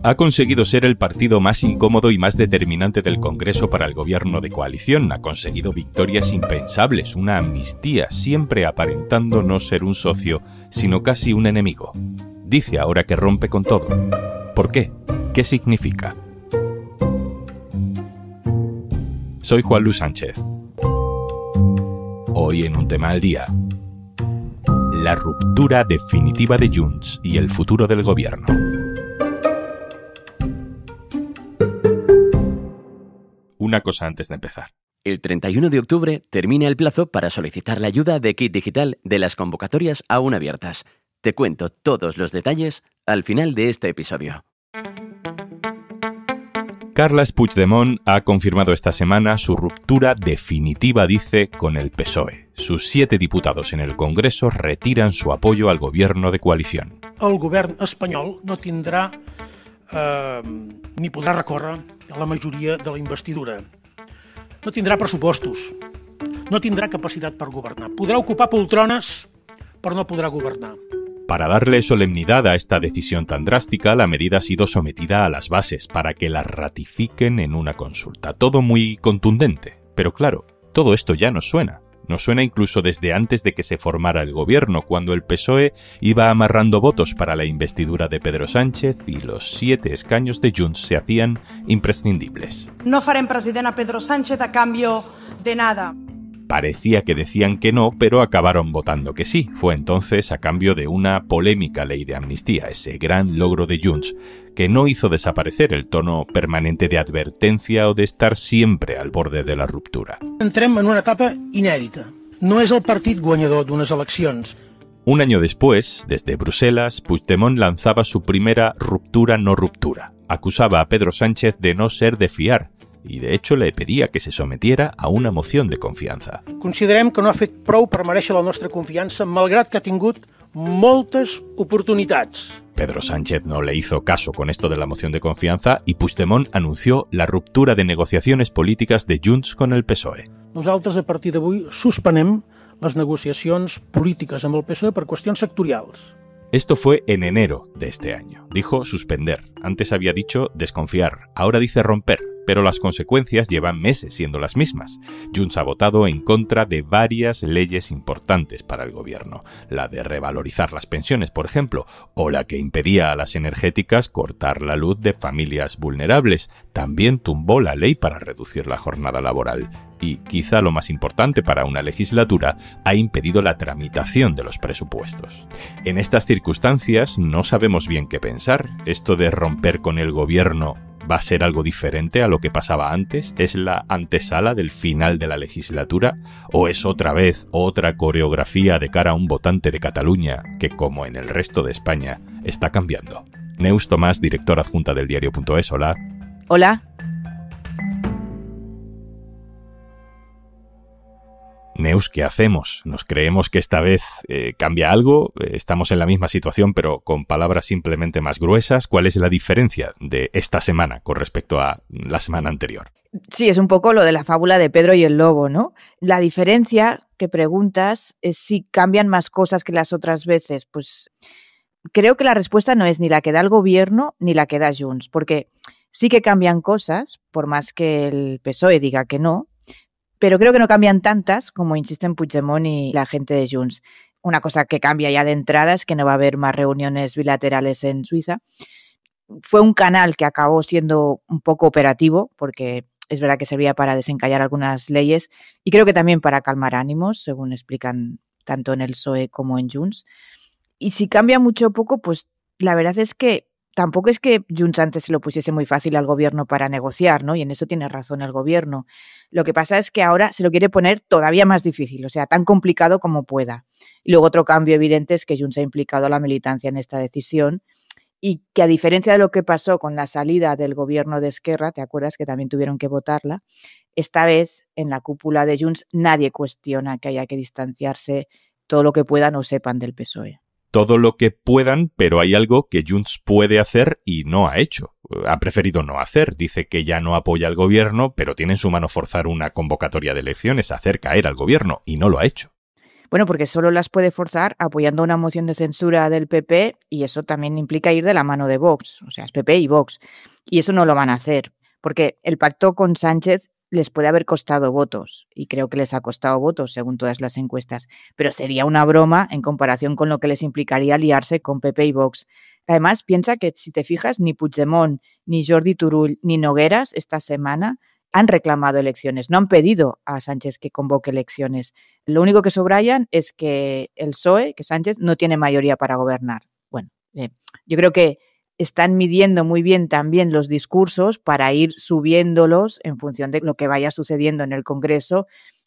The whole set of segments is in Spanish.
Ha conseguido ser el partido más incómodo y más determinante del Congreso para el gobierno de coalición. Ha conseguido victorias impensables, una amnistía, siempre aparentando no ser un socio, sino casi un enemigo. Dice ahora que rompe con todo. ¿Por qué? ¿Qué significa? Soy Juan Luis Sánchez. Hoy en Un Tema al Día. La ruptura definitiva de Junts y el futuro del gobierno. Una cosa antes de empezar. El 31 de octubre termina el plazo para solicitar la ayuda de Kit Digital de las convocatorias aún abiertas. Te cuento todos los detalles al final de este episodio. Carles Puigdemont ha confirmado esta semana su ruptura definitiva, dice, con el PSOE. Sus 7 diputados en el Congreso retiran su apoyo al gobierno de coalición. El govern espanyol no tindrà ni podrà recórrer a la majoria de la investidura. No tindrà pressupostos, no tindrà capacitat per governar. Podrà ocupar poltrones, però no podrà governar. Para darle solemnidad a esta decisión tan drástica, la medida ha sido sometida a las bases para que la ratifiquen en una consulta. Todo muy contundente. Pero claro, todo esto ya nos suena. Nos suena incluso desde antes de que se formara el gobierno, cuando el PSOE iba amarrando votos para la investidura de Pedro Sánchez y los 7 escaños de Junts se hacían imprescindibles. No farem president a Pedro Sánchez a cambio de nada. Parecía que decían que no, pero acabaron votando que sí. Fue entonces a cambio de una polémica ley de amnistía, ese gran logro de Junts, que no hizo desaparecer el tono permanente de advertencia o de estar siempre al borde de la ruptura. Entrem en una etapa inèdita. No és el partit guanyador d'unes eleccions. Un año después, desde Bruselas, Puigdemont lanzaba su primera ruptura no ruptura. Acusaba a Pedro Sánchez de no ser de fiar, y de hecho le pedía que se sometiera a una moción de confianza. Considerem que no ha fet prou per merèixer la nostra confiança, malgrat que ha tingut moltes oportunitats. Pedro Sánchez no le hizo caso con esto de la moción de confianza y Puigdemont anunció la ruptura de negociaciones políticas de Junts con el PSOE. Nosaltres, a partir d'avui, suspenem les negociacions polítiques amb el PSOE per qüestions sectorials. Esto fue en enero de este año. Dijo suspender. Antes había dicho desconfiar. Ahora dice romper. Pero las consecuencias llevan meses siendo las mismas. Junts ha votado en contra de varias leyes importantes para el gobierno. La de revalorizar las pensiones, por ejemplo, o la que impedía a las energéticas cortar la luz de familias vulnerables. También tumbó la ley para reducir la jornada laboral. Y, quizá lo más importante para una legislatura, ha impedido la tramitación de los presupuestos. En estas circunstancias no sabemos bien qué pensar. Esto de romper con el gobierno ¿va a ser algo diferente a lo que pasaba antes? ¿Es la antesala del final de la legislatura? ¿O es otra vez otra coreografía de cara a un votante de Cataluña que, como en el resto de España, está cambiando? Neus Tomás, directora adjunta del diario.es, hola. Hola. Neus, ¿qué hacemos? ¿Nos creemos que esta vez cambia algo? ¿Estamos en la misma situación pero con palabras simplemente más gruesas? ¿Cuál es la diferencia de esta semana con respecto a la semana anterior? Sí, es un poco lo de la fábula de Pedro y el lobo, ¿no? La diferencia que preguntas es si cambian más cosas que las otras veces. Pues creo que la respuesta no es ni la que da el gobierno ni la que da Junts, porque sí que cambian cosas, por más que el PSOE diga que no, pero creo que no cambian tantas como insisten Puigdemont y la gente de Junts. Una cosa que cambia ya de entrada es que no va a haber más reuniones bilaterales en Suiza. Fue un canal que acabó siendo un poco operativo, porque es verdad que servía para desencallar algunas leyes y creo que también para calmar ánimos, según explican tanto en el PSOE como en Junts. Y si cambia mucho o poco, pues la verdad es que tampoco es que Junts antes se lo pusiese muy fácil al gobierno para negociar, ¿no? Y en eso tiene razón el gobierno. Lo que pasa es que ahora se lo quiere poner todavía más difícil, o sea, tan complicado como pueda. Y luego otro cambio evidente es que Junts ha implicado a la militancia en esta decisión y que, a diferencia de lo que pasó con la salida del gobierno de Esquerra, ¿te acuerdas que también tuvieron que votarla? Esta vez, en la cúpula de Junts, nadie cuestiona que haya que distanciarse todo lo que puedan o sepan del PSOE. Todo lo que puedan, pero hay algo que Junts puede hacer y no ha hecho. Ha preferido no hacer. Dice que ya no apoya al gobierno, pero tiene en su mano forzar una convocatoria de elecciones, hacer caer al gobierno, y no lo ha hecho. Bueno, porque solo las puede forzar apoyando una moción de censura del PP y eso también implica ir de la mano de Vox, o sea, es PP y Vox. Y eso no lo van a hacer, porque el pacto con Sánchez les puede haber costado votos y creo que les ha costado votos según todas las encuestas, pero sería una broma en comparación con lo que les implicaría liarse con PP y Vox. Además, piensa que si te fijas, ni Puigdemont, ni Jordi Turull, ni Nogueras esta semana han reclamado elecciones, no han pedido a Sánchez que convoque elecciones. Lo único que subrayan es que el PSOE, que Sánchez, no tiene mayoría para gobernar. Bueno, yo creo que están midiendo muy bien también los discursos para ir subiéndolos en función de lo que vaya sucediendo en el Congreso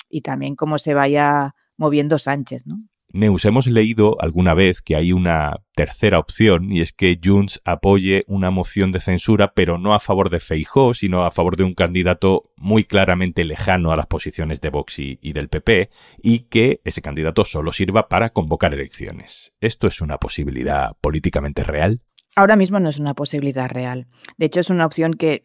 y también cómo se vaya moviendo Sánchez, ¿no? Neus, hemos leído alguna vez que hay una tercera opción y es que Junts apoye una moción de censura, pero no a favor de Feijóo, sino a favor de un candidato muy claramente lejano a las posiciones de Vox y del PP y que ese candidato solo sirva para convocar elecciones. ¿Esto es una posibilidad políticamente real? Ahora mismo no es una posibilidad real. De hecho, es una opción que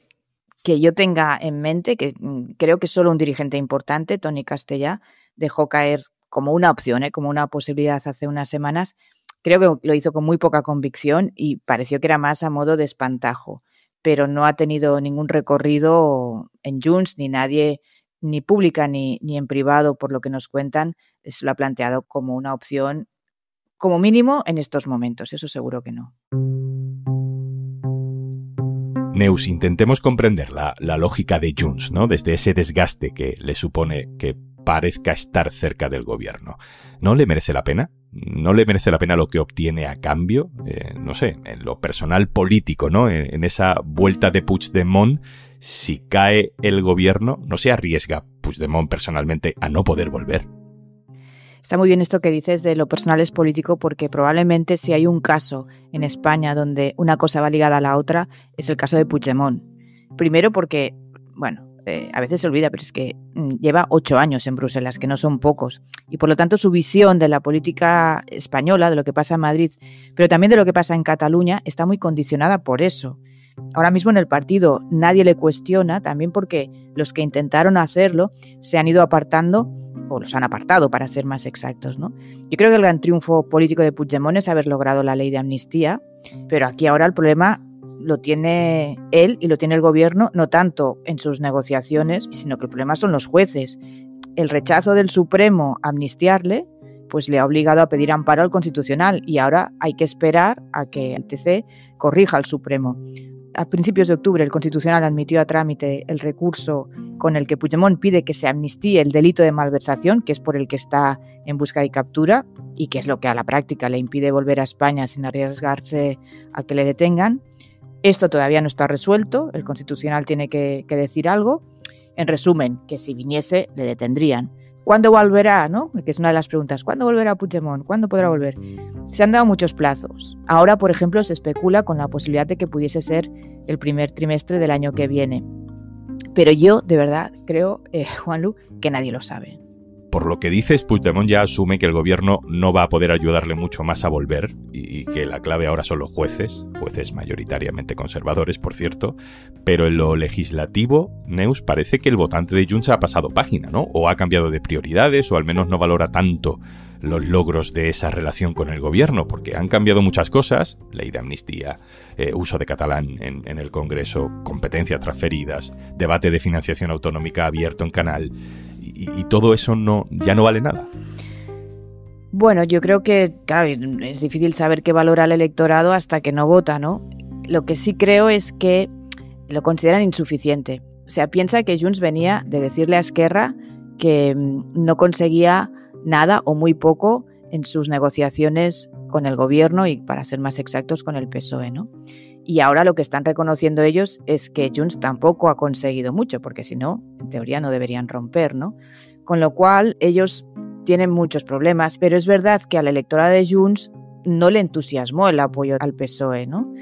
yo tenga en mente, que creo que solo un dirigente importante, Toni Castellà, dejó caer como una opción, como una posibilidad hace unas semanas. Creo que lo hizo con muy poca convicción y pareció que era más a modo de espantajo, pero no ha tenido ningún recorrido en Junts, ni nadie, ni pública ni en privado, por lo que nos cuentan, se lo ha planteado como una opción, como mínimo en estos momentos, eso seguro que no. Neus, intentemos comprender la lógica de Junts, ¿no? Desde ese desgaste que le supone que parezca estar cerca del gobierno. ¿No le merece la pena? ¿No le merece la pena lo que obtiene a cambio? No sé, en lo personal político, ¿no? En esa vuelta de Puigdemont, si cae el gobierno, ¿no se arriesga Puigdemont personalmente a no poder volver? Está muy bien esto que dices de lo personal es político, porque probablemente si hay un caso en España donde una cosa va ligada a la otra, es el caso de Puigdemont. Primero porque, bueno, a veces se olvida, pero es que lleva 8 años en Bruselas, que no son pocos. Y por lo tanto su visión de la política española, de lo que pasa en Madrid, pero también de lo que pasa en Cataluña, está muy condicionada por eso. Ahora mismo en el partido nadie le cuestiona, también porque los que intentaron hacerlo se han ido apartando, o los han apartado para ser más exactos, ¿no? Yo creo que el gran triunfo político de Puigdemont es haber logrado la ley de amnistía, pero aquí ahora el problema lo tiene él y lo tiene el gobierno, no tanto en sus negociaciones, sino que el problema son los jueces. El rechazo del Supremo a amnistiarle pues le ha obligado a pedir amparo al Constitucional y ahora hay que esperar a que el TC corrija al Supremo. A principios de octubre el Constitucional admitió a trámite el recurso con el que Puigdemont pide que se amnistíe el delito de malversación, que es por el que está en busca y captura y que es lo que a la práctica le impide volver a España sin arriesgarse a que le detengan. Esto todavía no está resuelto, el Constitucional tiene que decir algo. En resumen, que si viniese le detendrían. ¿Cuándo volverá? ¿No? Que es una de las preguntas. ¿Cuándo volverá Puigdemont? ¿Cuándo podrá volver? Se han dado muchos plazos. Ahora, por ejemplo, se especula con la posibilidad de que pudiese ser el primer trimestre del año que viene. Pero yo, de verdad, creo, Juanlu, que nadie lo sabe. Por lo que dices, Puigdemont ya asume que el gobierno no va a poder ayudarle mucho más a volver y que la clave ahora son los jueces mayoritariamente conservadores, por cierto, pero en lo legislativo, Neus, parece que el votante de Junts ha pasado página, ¿no? O ha cambiado de prioridades o al menos no valora tanto los logros de esa relación con el gobierno, porque han cambiado muchas cosas, ley de amnistía, uso de catalán en el Congreso, competencias transferidas, debate de financiación autonómica abierto en Canal, y todo eso ya no vale nada. Bueno, yo creo que, claro, es difícil saber qué valora el electorado hasta que no vota, ¿no? Lo que sí creo es que lo consideran insuficiente. O sea, piensa que Junts venía de decirle a Esquerra que no conseguía nada o muy poco en sus negociaciones con el gobierno y, para ser más exactos, con el PSOE, ¿no? Y ahora lo que están reconociendo ellos es que Junts tampoco ha conseguido mucho, porque si no, en teoría no deberían romper, ¿no? Con lo cual, ellos tienen muchos problemas, pero es verdad que al electorado de Junts no le entusiasmó el apoyo al PSOE, ¿no?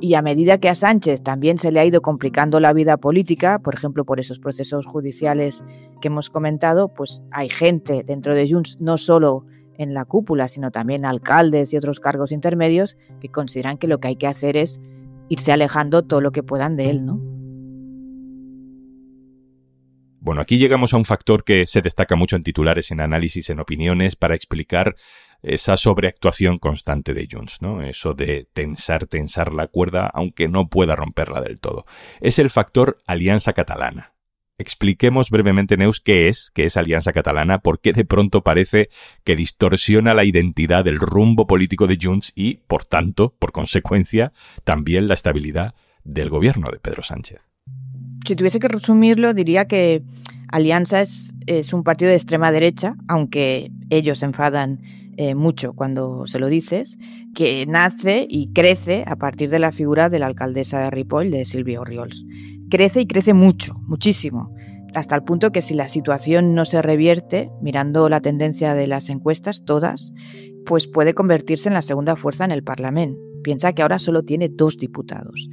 Y a medida que a Sánchez también se le ha ido complicando la vida política, por ejemplo, por esos procesos judiciales que hemos comentado, pues hay gente dentro de Junts, no solo en la cúpula, sino también alcaldes y otros cargos intermedios, que consideran que lo que hay que hacer es irse alejando todo lo que puedan de él, ¿no? Bueno, aquí llegamos a un factor que se destaca mucho en titulares, en análisis, en opiniones, para explicar esa sobreactuación constante de Junts, ¿no? Eso de tensar la cuerda, aunque no pueda romperla del todo. Es el factor Aliança Catalana. Expliquemos brevemente, Neus, qué es Aliança Catalana, por qué de pronto parece que distorsiona la identidad del rumbo político de Junts y, por tanto, por consecuencia, también la estabilidad del gobierno de Pedro Sánchez. Si tuviese que resumirlo, diría que Aliança es un partido de extrema derecha, aunque ellos se enfadan mucho cuando se lo dices, que nace y crece a partir de la figura de la alcaldesa de Ripoll, de Sílvia Orriols. Crece y crece mucho, muchísimo, hasta el punto que si la situación no se revierte, mirando la tendencia de las encuestas, todas, pues puede convertirse en la segunda fuerza en el Parlamento. Piensa que ahora solo tiene 2 diputados.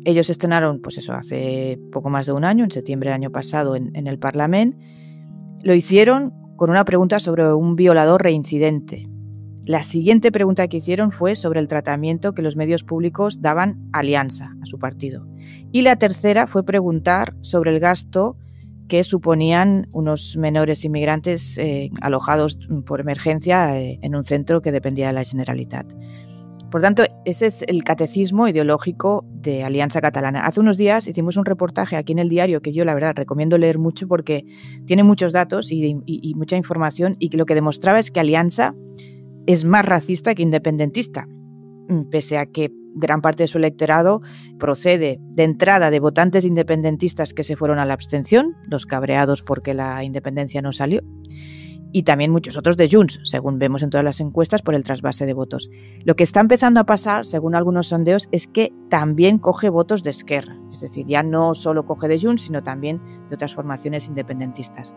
Ellos estrenaron, pues eso, hace poco más de un año, en septiembre del año pasado, en el Parlamento. Lo hicieron con una pregunta sobre un violador reincidente. La siguiente pregunta que hicieron fue sobre el tratamiento que los medios públicos daban a Aliança, a su partido. Y la tercera fue preguntar sobre el gasto que suponían unos menores inmigrantes alojados por emergencia en un centro que dependía de la Generalitat. Por tanto, ese es el catecismo ideológico de Aliança Catalana. Hace unos días hicimos un reportaje aquí en El Diario que yo, la verdad, recomiendo leer mucho porque tiene muchos datos y mucha información, y que lo que demostraba es que Aliança es más racista que independentista, pese a que gran parte de su electorado procede de entrada de votantes independentistas que se fueron a la abstención, los cabreados porque la independencia no salió, y también muchos otros de Junts, según vemos en todas las encuestas, por el trasvase de votos. Lo que está empezando a pasar, según algunos sondeos, es que también coge votos de Esquerra, es decir, ya no solo coge de Junts, sino también de otras formaciones independentistas.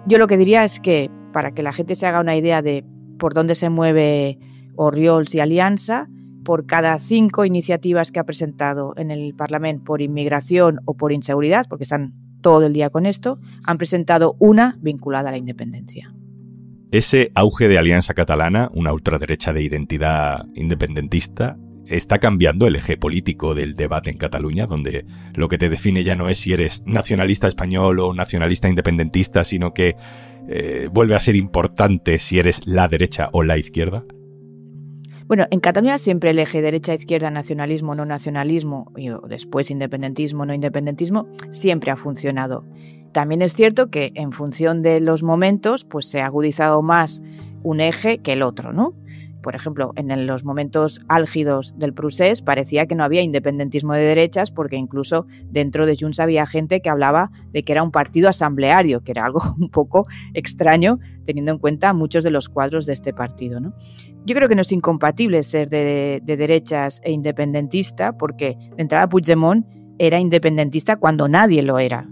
Yo lo que diría es que, para que la gente se haga una idea de por dónde se mueve Orriols y Aliança, por cada 5 iniciativas que ha presentado en el Parlamento por inmigración o por inseguridad, porque están todo el día con esto, han presentado una vinculada a la independencia. Ese auge de Aliança Catalana, una ultraderecha de identidad independentista, está cambiando el eje político del debate en Cataluña, donde lo que te define ya no es si eres nacionalista español o nacionalista independentista, sino que vuelve a ser importante si eres la derecha o la izquierda. Bueno, en Cataluña siempre el eje derecha-izquierda, nacionalismo, no nacionalismo, y después independentismo, no independentismo, siempre ha funcionado. También es cierto que en función de los momentos, pues se ha agudizado más un eje que el otro, ¿no? Por ejemplo, en los momentos álgidos del procés parecía que no había independentismo de derechas, porque incluso dentro de Junts había gente que hablaba de que era un partido asambleario, que era algo un poco extraño teniendo en cuenta muchos de los cuadros de este partido, ¿no? Yo creo que no es incompatible ser de derechas e independentista, porque de entrada Puigdemont era independentista cuando nadie lo era,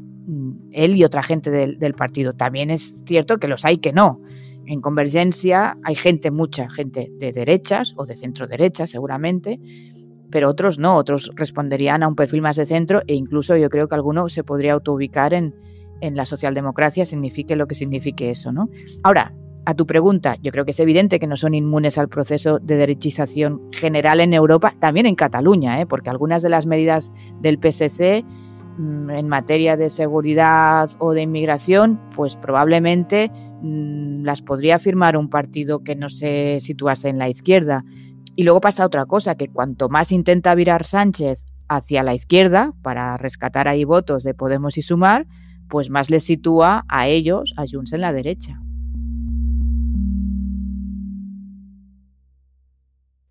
él y otra gente del partido. También es cierto que los hay que no. En Convergencia hay mucha gente de derechas o de centro derecha seguramente, pero otros no, otros responderían a un perfil más de centro, e incluso yo creo que alguno se podría autoubicar en la socialdemocracia, signifique lo que signifique eso, ¿no? Ahora, a tu pregunta, yo creo que es evidente que no son inmunes al proceso de derechización general en Europa, también en Cataluña, porque algunas de las medidas del PSC en materia de seguridad o de inmigración, pues probablemente las podría firmar un partido que no se situase en la izquierda. Y luego pasa otra cosa, que cuanto más intenta virar Sánchez hacia la izquierda para rescatar ahí votos de Podemos y Sumar, pues más les sitúa a ellos, a Junts, en la derecha.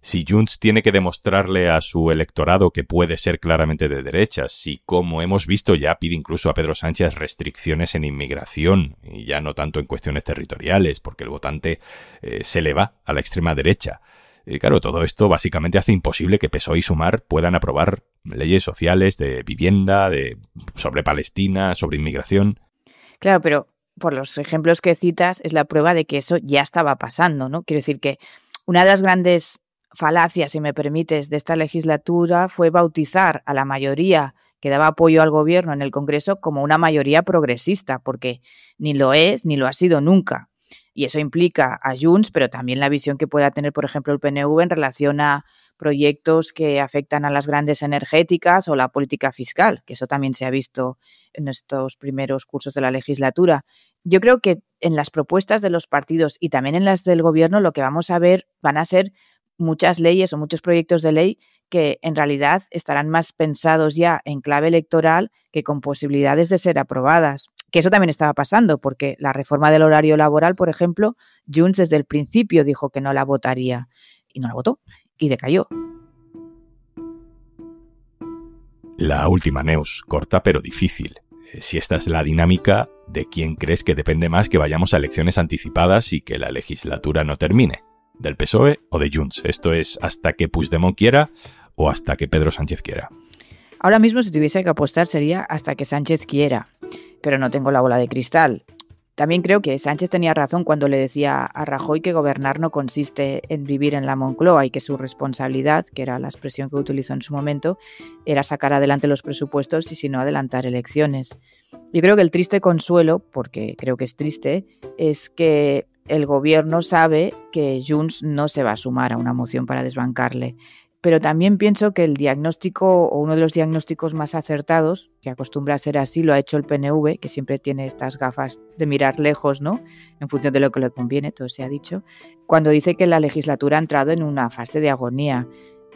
Si Junts tiene que demostrarle a su electorado que puede ser claramente de derechas, si, como hemos visto, ya pide incluso a Pedro Sánchez restricciones en inmigración, y ya no tanto en cuestiones territoriales, porque el votante se le va a la extrema derecha. Claro, todo esto básicamente hace imposible que PSOE y Sumar puedan aprobar leyes sociales de vivienda, sobre Palestina, sobre inmigración. Claro, pero por los ejemplos que citas es la prueba de que eso ya estaba pasando, ¿no? Quiero decir que una de las grandes falacias, si me permites, de esta legislatura fue bautizar a la mayoría que daba apoyo al gobierno en el Congreso como una mayoría progresista, porque ni lo es ni lo ha sido nunca. Y eso implica a Junts, pero también la visión que pueda tener, por ejemplo, el PNV en relación a proyectos que afectan a las grandes energéticas o la política fiscal, que eso también se ha visto en estos primeros cursos de la legislatura. Yo creo que en las propuestas de los partidos y también en las del gobierno lo que vamos a ver van a ser muchas leyes o muchos proyectos de ley que en realidad estarán más pensados ya en clave electoral que con posibilidades de ser aprobadas. Que eso también estaba pasando, porque la reforma del horario laboral, por ejemplo, Junts desde el principio dijo que no la votaría y no la votó y decayó. La última, Neus, corta pero difícil. Si esta es la dinámica, ¿de quién crees que depende más que vayamos a elecciones anticipadas y que la legislatura no termine? ¿Del PSOE o de Junts? Esto es hasta que Puigdemont quiera o hasta que Pedro Sánchez quiera. Ahora mismo, si tuviese que apostar, sería hasta que Sánchez quiera, pero no tengo la bola de cristal. También creo que Sánchez tenía razón cuando le decía a Rajoy que gobernar no consiste en vivir en la Moncloa y que su responsabilidad, que era la expresión que utilizó en su momento, era sacar adelante los presupuestos y si no adelantar elecciones. Yo creo que el triste consuelo, porque creo que es triste, es que el gobierno sabe que Junts no se va a sumar a una moción para desbancarle. Pero también pienso que el diagnóstico o uno de los diagnósticos más acertados, que acostumbra a ser así, lo ha hecho el PNV, que siempre tiene estas gafas de mirar lejos, ¿no? En función de lo que le conviene, todo se ha dicho, cuando dice que la legislatura ha entrado en una fase de agonía.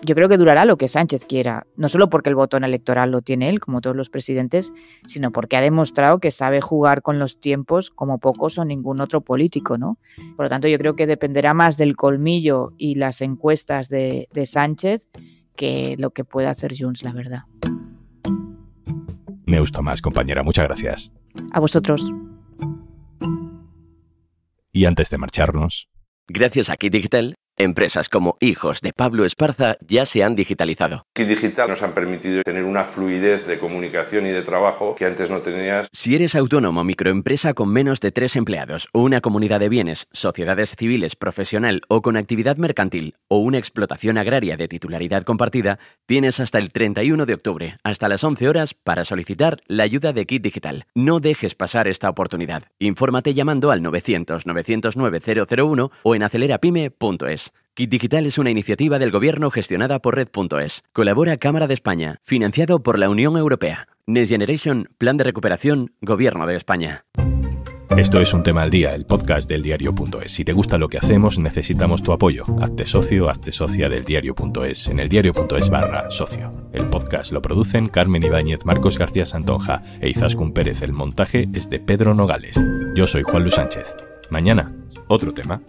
Yo creo que durará lo que Sánchez quiera, no solo porque el botón electoral lo tiene él, como todos los presidentes, sino porque ha demostrado que sabe jugar con los tiempos como pocos o ningún otro político, ¿no? Por lo tanto, yo creo que dependerá más del colmillo y las encuestas de Sánchez que lo que pueda hacer Junts, la verdad. Neus Tomás, compañera, muchas gracias. A vosotros. Y antes de marcharnos... Gracias a Kit Digital, empresas como Hijos de Pablo Esparza ya se han digitalizado. Kit Digital nos han permitido tener una fluidez de comunicación y de trabajo que antes no tenías. Si eres autónomo, microempresa con menos de 3 empleados, o una comunidad de bienes, sociedades civiles, profesional o con actividad mercantil, o una explotación agraria de titularidad compartida, tienes hasta el 31 de octubre, hasta las 11 horas, para solicitar la ayuda de Kit Digital. No dejes pasar esta oportunidad. Infórmate llamando al 900-909-001 o en acelerapyme.es. Kit Digital es una iniciativa del Gobierno gestionada por Red.es. Colabora Cámara de España, financiado por la Unión Europea. Next Generation, Plan de Recuperación, Gobierno de España. Esto es Un Tema al Día, el podcast del Diario.es. Si te gusta lo que hacemos, necesitamos tu apoyo. Hazte socio, hazte socia del Diario.es en el Diario.es/socio. El podcast lo producen Carmen Ibáñez, Marcos García Santonja e Izaskun Pérez. El montaje es de Pedro Nogales. Yo soy Juan Luis Sánchez. Mañana, otro tema.